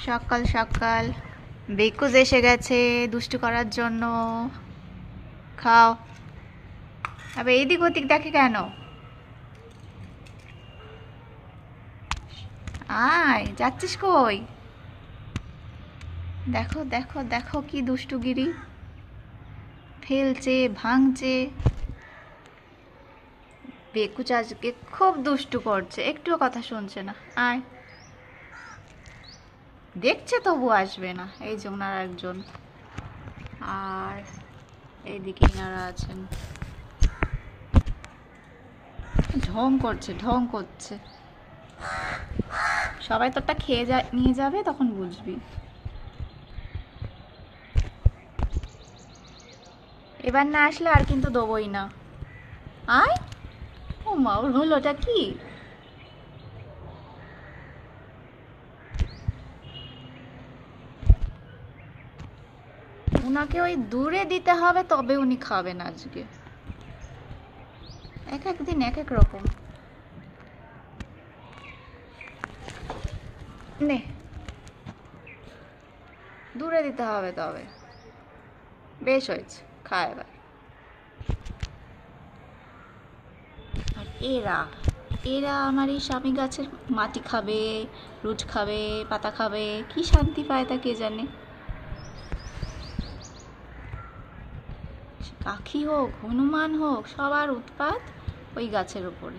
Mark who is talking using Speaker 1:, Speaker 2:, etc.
Speaker 1: সকাল সকাল বেকুজ এসে গেছে দুষ্টু করার জন্য। খাও। আবে এইদিক ওদিক দেখে কেন? আয়, যাচ্ছিস কই? দেখো দেখো দেখো কি দুষ্টুগিরি, ফেলছে ভাঙছে। বেকুচ আজকে খুব দুষ্টু করছে, একটুও কথা শুনছে না। আয়, দেখছে তবু আসবে না। এই যে ওনার একজন, আর এইদিকে ইনারা আছেন। ঢং করছে, ঢং করছে। সবাই তোরটা খেয়ে নিয়ে যাবে, তখন বুঝবি। এবার না আসলে আর কিন্তু দেবই না। আয়। ও মা, ওর হলোটা কি? উনাকে ওই দূরে দিতে হবে, তবে উনি খাবেন আজকে। এক এক দিন এক এক রকম। নে, দূরে দিতে হবে তবে। বেশ হয়েছে, খা এবার। আর এরা এরা আমার এই স্বামী গাছের মাটি খাবে, রুট খাবে, পাতা খাবে, কি শান্তি পায় তা কে জানে। পাখি হোক, হনুমান হোক, সবার উৎপাত ওই গাছের উপরে।